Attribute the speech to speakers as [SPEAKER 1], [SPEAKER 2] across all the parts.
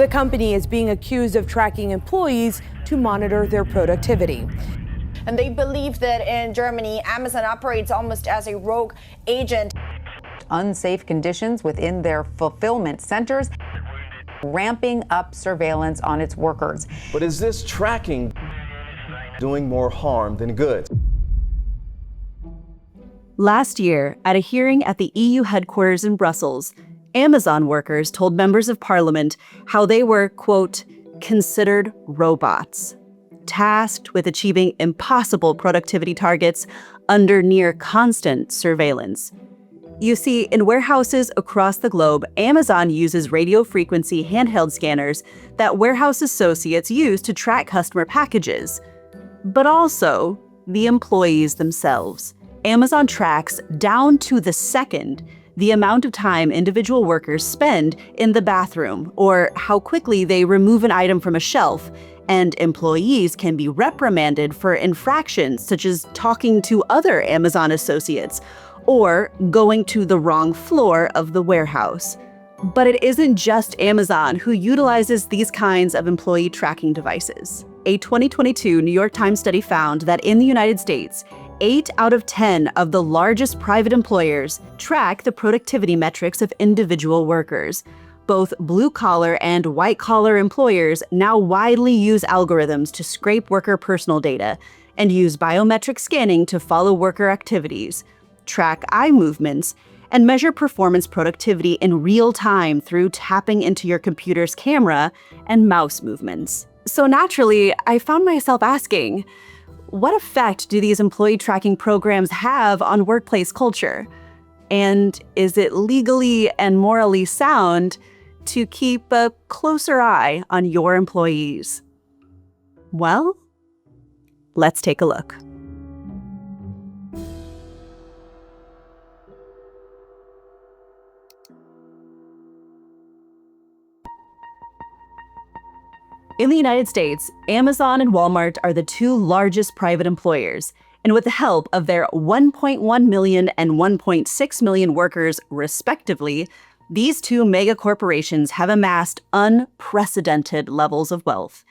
[SPEAKER 1] The company is being accused of tracking employees to monitor their productivity.
[SPEAKER 2] And they believe that in Germany, Amazon operates almost as a rogue agent.
[SPEAKER 3] Unsafe conditions within their fulfillment centers, ramping up surveillance on its workers.
[SPEAKER 4] But is this tracking doing more harm than good?
[SPEAKER 5] Last year, at a hearing at the EU headquarters in Brussels, Amazon workers told members of parliament how they were, quote, considered robots, tasked with achieving impossible productivity targets under near constant surveillance. You see, in warehouses across the globe, Amazon uses radio frequency handheld scanners that warehouse associates use to track customer packages, but also the employees themselves. Amazon tracks down to the second the amount of time individual workers spend in the bathroom or how quickly they remove an item from a shelf, and employees can be reprimanded for infractions such as talking to other Amazon associates or going to the wrong floor of the warehouse. But it isn't just Amazon who utilizes these kinds of employee tracking devices. A 2022 New York Times study found that in the United States, 8 out of 10 of the largest private employers track the productivity metrics of individual workers. Both blue-collar and white-collar employers now widely use algorithms to scrape worker personal data and use biometric scanning to follow worker activities, track eye movements, and measure performance productivity in real time through tapping into your computer's camera and mouse movements. So naturally, I found myself asking, what effect do these employee tracking programs have on workplace culture? And is it legally and morally sound to keep a closer eye on your employees? Well, let's take a look. In the United States, Amazon and Walmart are the two largest private employers, and with the help of their 1.1 million and 1.6 million workers, respectively, these two mega corporations have amassed unprecedented levels of wealth.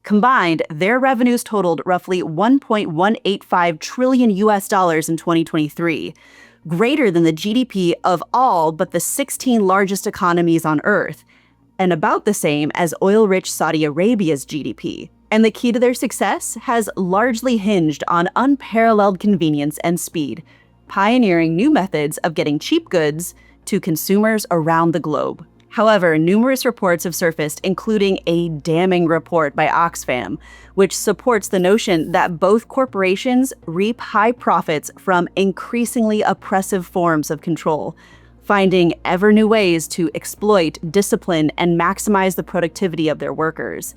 [SPEAKER 5] Combined, their revenues totaled roughly $1.185 trillion in 2023, greater than the GDP of all but the 16 largest economies on Earth, and about the same as oil-rich Saudi Arabia's GDP. And the key to their success has largely hinged on unparalleled convenience and speed, pioneering new methods of getting cheap goods to consumers around the globe. However, numerous reports have surfaced, including a damning report by Oxfam, which supports the notion that both corporations reap high profits from increasingly oppressive forms of control, finding ever new ways to exploit, discipline, and maximize the productivity of their workers.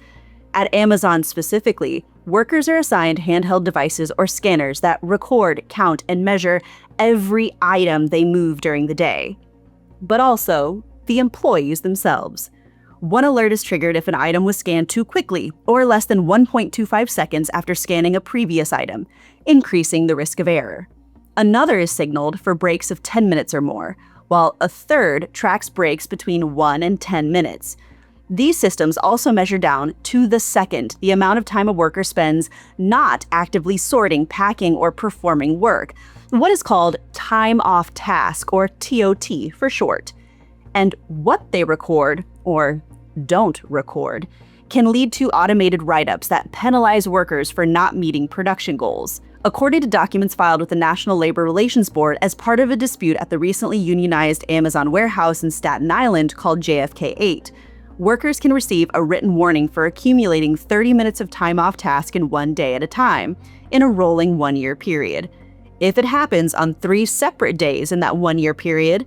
[SPEAKER 5] At Amazon specifically, workers are assigned handheld devices or scanners that record, count, and measure every item they move during the day. But also, the employees themselves. One alert is triggered if an item was scanned too quickly or less than 1.25 seconds after scanning a previous item, increasing the risk of error. Another is signaled for breaks of 10 minutes or more, while a third tracks breaks between 1 and 10 minutes. These systems also measure down to the second the amount of time a worker spends not actively sorting, packing, or performing work, what is called time off task, or TOT for short. And what they record, or don't record, can lead to automated write-ups that penalize workers for not meeting production goals. According to documents filed with the National Labor Relations Board as part of a dispute at the recently unionized Amazon warehouse in Staten Island called JFK 8, workers can receive a written warning for accumulating 30 minutes of time off task in one day at a time, in a rolling one-year period. If it happens on 3 separate days in that one-year period,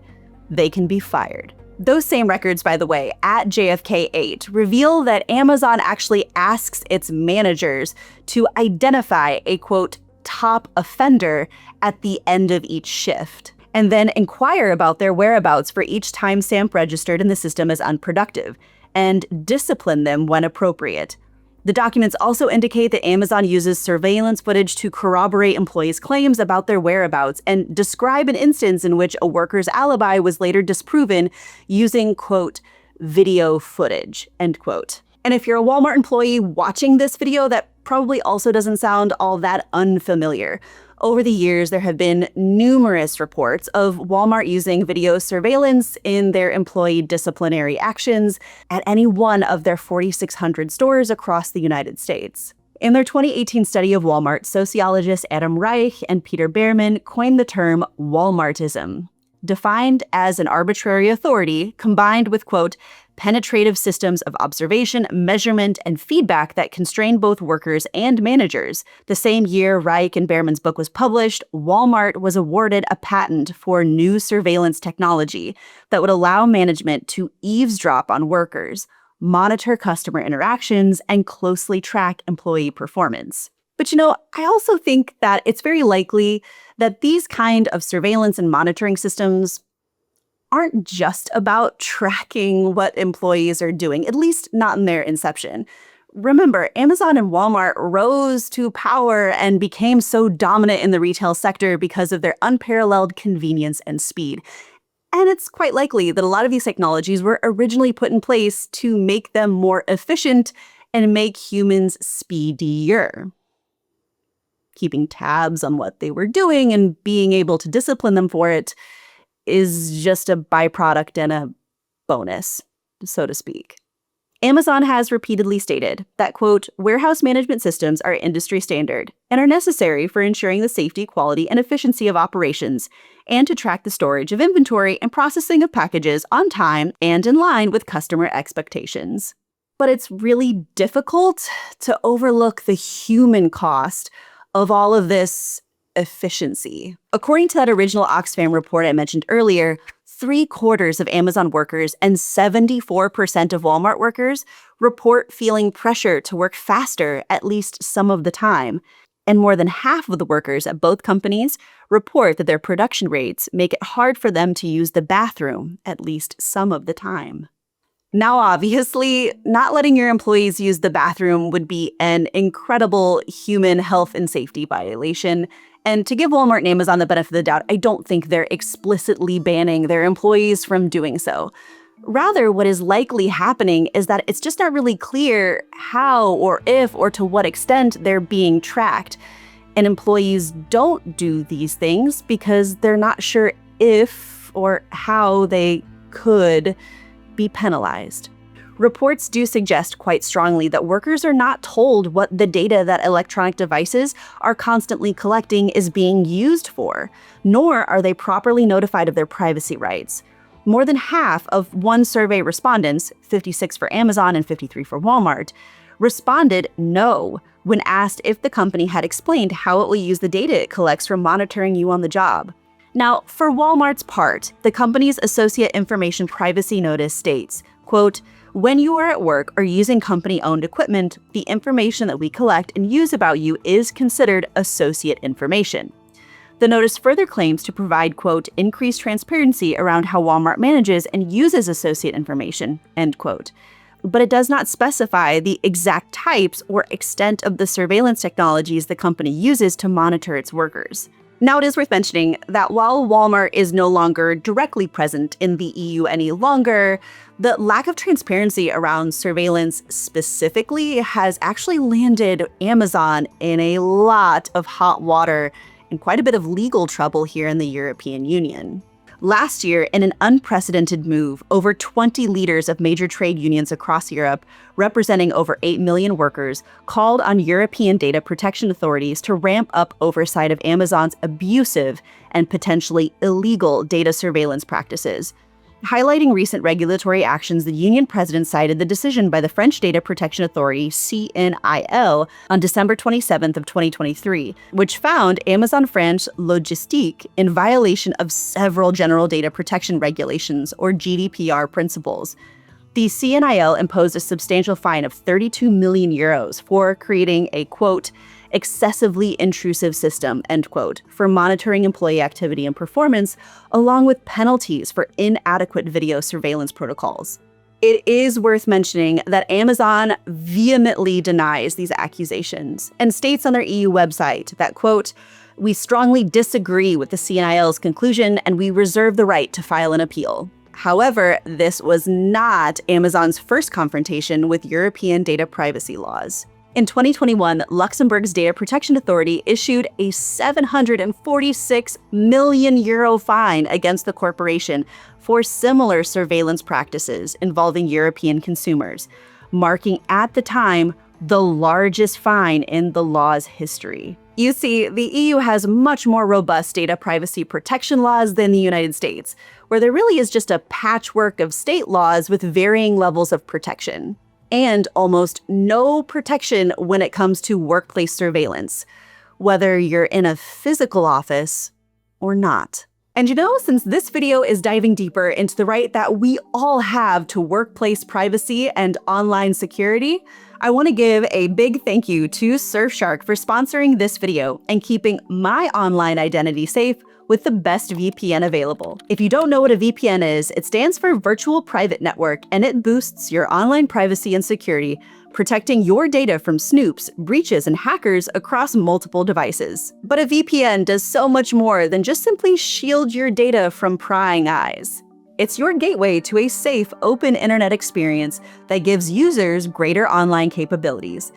[SPEAKER 5] they can be fired. Those same records, by the way, at JFK 8 reveal that Amazon actually asks its managers to identify a, quote, top offender at the end of each shift, and then inquire about their whereabouts for each timestamp registered in the system as unproductive, and discipline them when appropriate. The documents also indicate that Amazon uses surveillance footage to corroborate employees' claims about their whereabouts and describe an instance in which a worker's alibi was later disproven using, quote, video footage, end quote. And if you're a Walmart employee watching this video, that probably also doesn't sound all that unfamiliar. Over the years, there have been numerous reports of Walmart using video surveillance in their employee disciplinary actions at any one of their 4,600 stores across the United States. In their 2018 study of Walmart, sociologists Adam Reich and Peter Behrman coined the term Walmartism, defined as an arbitrary authority combined with, quote, penetrative systems of observation, measurement, and feedback that constrain both workers and managers. The same year Reich and Behrman's book was published, Walmart was awarded a patent for new surveillance technology that would allow management to eavesdrop on workers, monitor customer interactions, and closely track employee performance. But I also think that it's very likely that these kind of surveillance and monitoring systems aren't just about tracking what employees are doing, at least not in their inception. Remember, Amazon and Walmart rose to power and became so dominant in the retail sector because of their unparalleled convenience and speed. And it's quite likely that a lot of these technologies were originally put in place to make them more efficient and make humans speedier. Keeping tabs on what they were doing and being able to discipline them for it is just a byproduct and a bonus, so to speak. Amazon has repeatedly stated that, quote, warehouse management systems are industry standard and are necessary for ensuring the safety, quality, and efficiency of operations, and to track the storage of inventory and processing of packages on time and in line with customer expectations. But it's really difficult to overlook the human cost of all of this efficiency. According to that original Oxfam report I mentioned earlier, 3/4 of Amazon workers and 74% of Walmart workers report feeling pressure to work faster at least some of the time. And more than half of the workers at both companies report that their production rates make it hard for them to use the bathroom at least some of the time. Now, obviously, not letting your employees use the bathroom would be an incredible human health and safety violation. And to give Walmart and Amazon the benefit of the doubt, I don't think they're explicitly banning their employees from doing so. Rather, what is likely happening is that it's just not really clear how or if or to what extent they're being tracked. And employees don't do these things because they're not sure if or how they could be penalized. Reports do suggest quite strongly that workers are not told what the data that electronic devices are constantly collecting is being used for, nor are they properly notified of their privacy rights. More than half of one survey respondents, 56 for Amazon and 53 for Walmart, responded no when asked if the company had explained how it will use the data it collects from monitoring you on the job. Now, for Walmart's part, the company's Associate Information Privacy Notice states, quote, when you are at work or using company-owned equipment, the information that we collect and use about you is considered associate information. The notice further claims to provide, quote, increased transparency around how Walmart manages and uses associate information, end quote. But it does not specify the exact types or extent of the surveillance technologies the company uses to monitor its workers. Now, it is worth mentioning that while Walmart is no longer directly present in the EU any longer, the lack of transparency around surveillance specifically has actually landed Amazon in a lot of hot water and quite a bit of legal trouble here in the European Union. Last year, in an unprecedented move, over 20 leaders of major trade unions across Europe, representing over 8 million workers, called on European data protection authorities to ramp up oversight of Amazon's abusive and potentially illegal data surveillance practices. Highlighting recent regulatory actions, the union president cited the decision by the French data protection authority, CNIL, on December 27th of 2023, which found Amazon France Logistique in violation of several general data protection regulations, or GDPR principles. The CNIL imposed a substantial fine of 32 million euros for creating a, quote, excessively intrusive system, end quote, for monitoring employee activity and performance, along with penalties for inadequate video surveillance protocols. It is worth mentioning that Amazon vehemently denies these accusations and states on their EU website that, quote, we strongly disagree with the CNIL's conclusion and we reserve the right to file an appeal. However, this was not Amazon's first confrontation with European data privacy laws. In 2021, Luxembourg's Data Protection Authority issued a €746 million fine against the corporation for similar surveillance practices involving European consumers, marking at the time the largest fine in the law's history. You see, the EU has much more robust data privacy protection laws than the United States, where there really is just a patchwork of state laws with varying levels of protection. And almost no protection when it comes to workplace surveillance, whether you're in a physical office or not. And since this video is diving deeper into the right that we all have to workplace privacy and online security, I want to give a big thank you to Surfshark for sponsoring this video and keeping my online identity safe with the best VPN available. If you don't know what a VPN is, it stands for Virtual Private Network, and it boosts your online privacy and security, protecting your data from snoops, breaches, and hackers across multiple devices. But a VPN does so much more than just simply shield your data from prying eyes. It's your gateway to a safe, open internet experience that gives users greater online capabilities.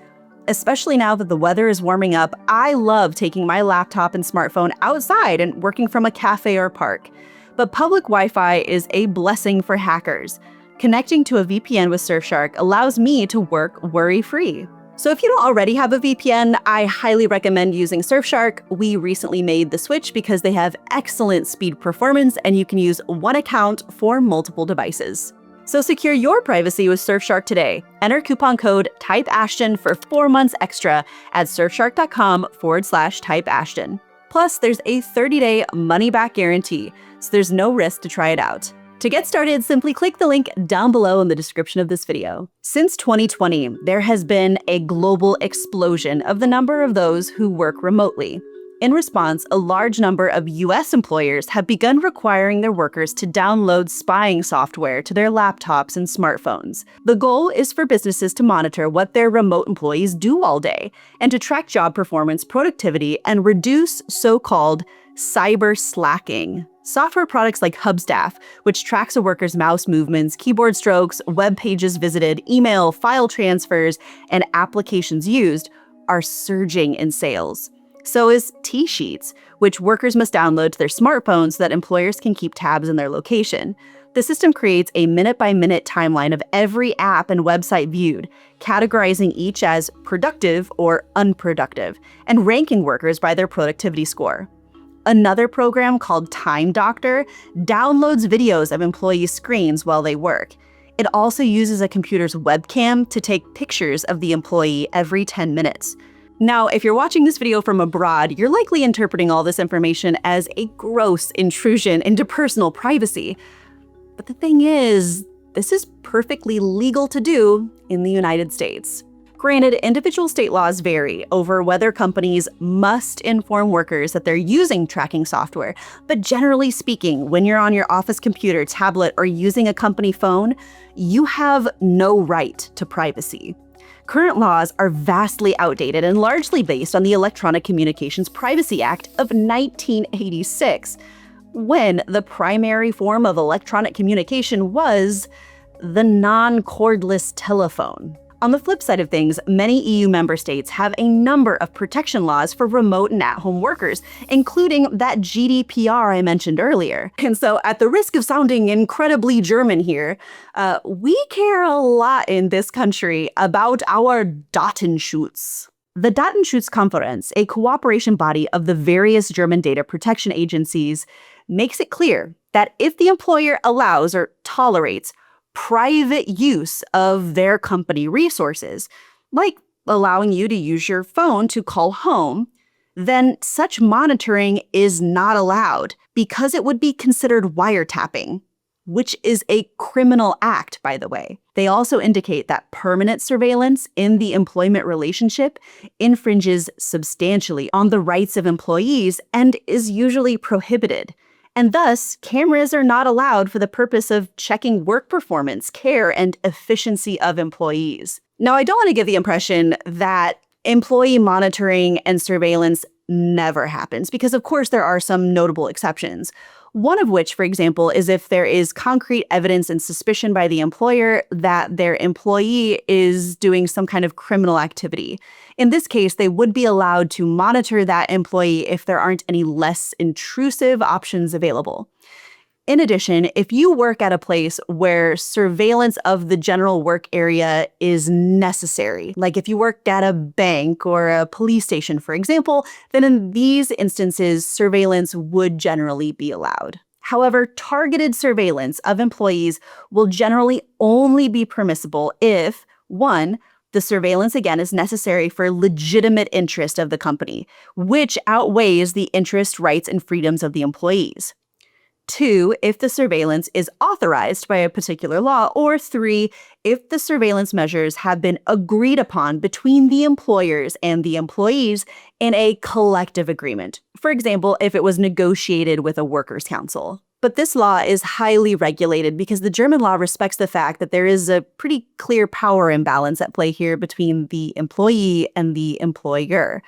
[SPEAKER 5] Especially now that the weather is warming up, I love taking my laptop and smartphone outside and working from a cafe or park. But public Wi-Fi is a blessing for hackers. Connecting to a VPN with Surfshark allows me to work worry-free. So if you don't already have a VPN, I highly recommend using Surfshark. We recently made the switch because they have excellent speed performance and you can use one account for multiple devices. So secure your privacy with Surfshark today. Enter coupon code TYPEASHTON for 4 months extra at surfshark.com/typeashton. Plus, there's a 30-day money-back guarantee, so there's no risk to try it out. To get started, simply click the link down below in the description of this video. Since 2020, there has been a global explosion of the number of those who work remotely. In response, a large number of US employers have begun requiring their workers to download spying software to their laptops and smartphones. The goal is for businesses to monitor what their remote employees do all day and to track job performance, productivity, and reduce so-called cyber slacking. Software products like Hubstaff, which tracks a worker's mouse movements, keyboard strokes, web pages visited, email, file transfers, and applications used, are surging in sales. So is T-Sheets, which workers must download to their smartphones so that employers can keep tabs on their location. The system creates a minute-by-minute timeline of every app and website viewed, categorizing each as productive or unproductive, and ranking workers by their productivity score. Another program called Time Doctor downloads videos of employees' screens while they work. It also uses a computer's webcam to take pictures of the employee every 10 minutes. Now, if you're watching this video from abroad, you're likely interpreting all this information as a gross intrusion into personal privacy. But the thing is, this is perfectly legal to do in the United States. Granted, individual state laws vary over whether companies must inform workers that they're using tracking software, but generally speaking, when you're on your office computer, tablet, or using a company phone, you have no right to privacy. Current laws are vastly outdated and largely based on the Electronic Communications Privacy Act of 1986, when the primary form of electronic communication was the non-cordless telephone. On the flip side of things, many EU member states have a number of protection laws for remote and at-home workers, including that GDPR I mentioned earlier. And so, at the risk of sounding incredibly German here, we care a lot in this country about our Datenschutz. The Datenschutzkonferenz, a cooperation body of the various German data protection agencies, makes it clear that if the employer allows or tolerates private use of their company resources, like allowing you to use your phone to call home, then such monitoring is not allowed because it would be considered wiretapping, which is a criminal act, by the way. They also indicate that permanent surveillance in the employment relationship infringes substantially on the rights of employees and is usually prohibited. And thus, cameras are not allowed for the purpose of checking work performance, care, and efficiency of employees. Now, I don't want to give the impression that employee monitoring and surveillance never happens, because of course there are some notable exceptions. One of which, for example, is if there is concrete evidence and suspicion by the employer that their employee is doing some kind of criminal activity. In this case, they would be allowed to monitor that employee if there aren't any less intrusive options available. In addition, if you work at a place where surveillance of the general work area is necessary, like if you work at a bank or a police station, for example, then in these instances, surveillance would generally be allowed. However, targeted surveillance of employees will generally only be permissible if, 1, the surveillance, again, is necessary for legitimate interest of the company, which outweighs the interest, rights, and freedoms of the employees. 2, if the surveillance is authorized by a particular law, or 3, if the surveillance measures have been agreed upon between the employers and the employees in a collective agreement. For example, if it was negotiated with a workers' council. But this law is highly regulated because the German law respects the fact that there is a pretty clear power imbalance at play here between the employee and the employer.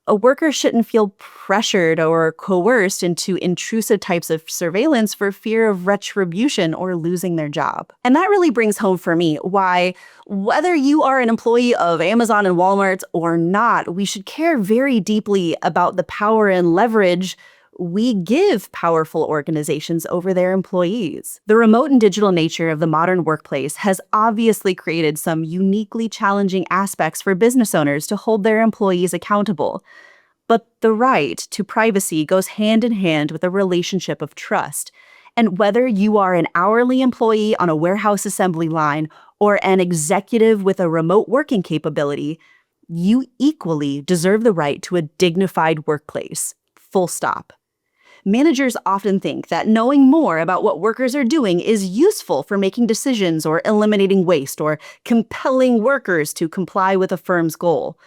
[SPEAKER 5] A worker shouldn't feel pressured or coerced into intrusive types of surveillance for fear of retribution or losing their job. And that really brings home for me why, whether you are an employee of Amazon and Walmart or not, we should care very deeply about the power and leverage we give powerful organizations over their employees. The remote and digital nature of the modern workplace has obviously created some uniquely challenging aspects for business owners to hold their employees accountable. But the right to privacy goes hand in hand with a relationship of trust. And whether you are an hourly employee on a warehouse assembly line or an executive with a remote working capability, you equally deserve the right to a dignified workplace. Full stop. Managers often think that knowing more about what workers are doing is useful for making decisions or eliminating waste or compelling workers to comply with a firm's goal.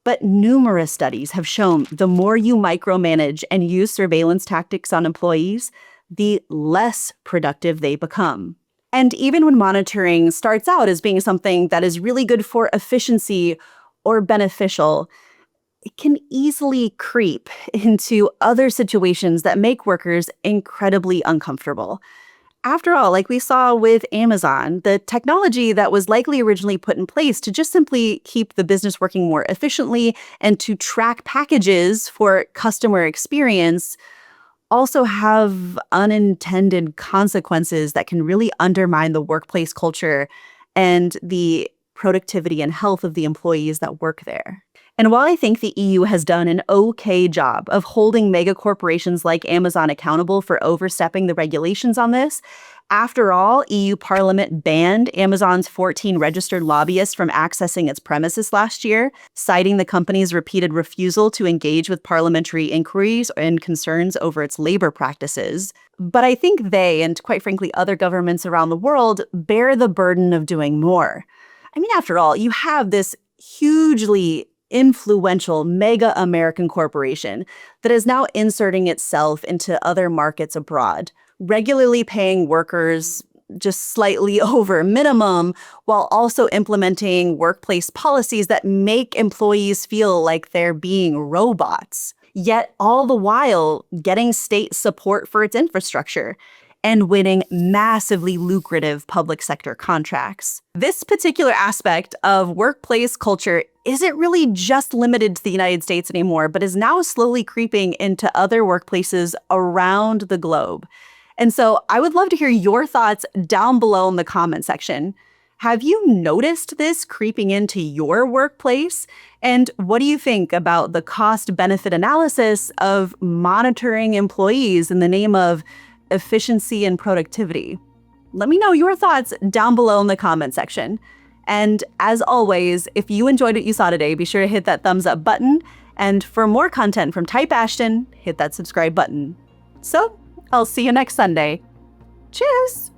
[SPEAKER 5] But numerous studies have shown the more you micromanage and use surveillance tactics on employees, the less productive they become. And even when monitoring starts out as being something that is really good for efficiency or beneficial, it can easily creep into other situations that make workers incredibly uncomfortable. After all, like we saw with Amazon, the technology that was likely originally put in place to just simply keep the business working more efficiently and to track packages for customer experience also have unintended consequences that can really undermine the workplace culture and the productivity and health of the employees that work there. And while I think the EU has done an okay job of holding mega corporations like Amazon accountable for overstepping the regulations on this, after all, EU Parliament banned Amazon's 14 registered lobbyists from accessing its premises last year, citing the company's repeated refusal to engage with parliamentary inquiries and concerns over its labor practices. But I think they, and quite frankly other governments around the world, bear the burden of doing more. I mean, after all, you have this hugely influential mega American corporation that is now inserting itself into other markets abroad, regularly paying workers just slightly over minimum, while also implementing workplace policies that make employees feel like they're being robots, yet all the while getting state support for its infrastructure and winning massively lucrative public sector contracts. This particular aspect of workplace culture isn't really just limited to the United States anymore, but is now slowly creeping into other workplaces around the globe. And so I would love to hear your thoughts down below in the comment section. Have you noticed this creeping into your workplace? And what do you think about the cost-benefit analysis of monitoring employees in the name of efficiency and productivity? Let me know your thoughts down below in the comment section. And as always, if you enjoyed what you saw today, be sure to hit that thumbs up button. And for more content from Type Ashton, hit that subscribe button. So I'll see you next Sunday. Cheers!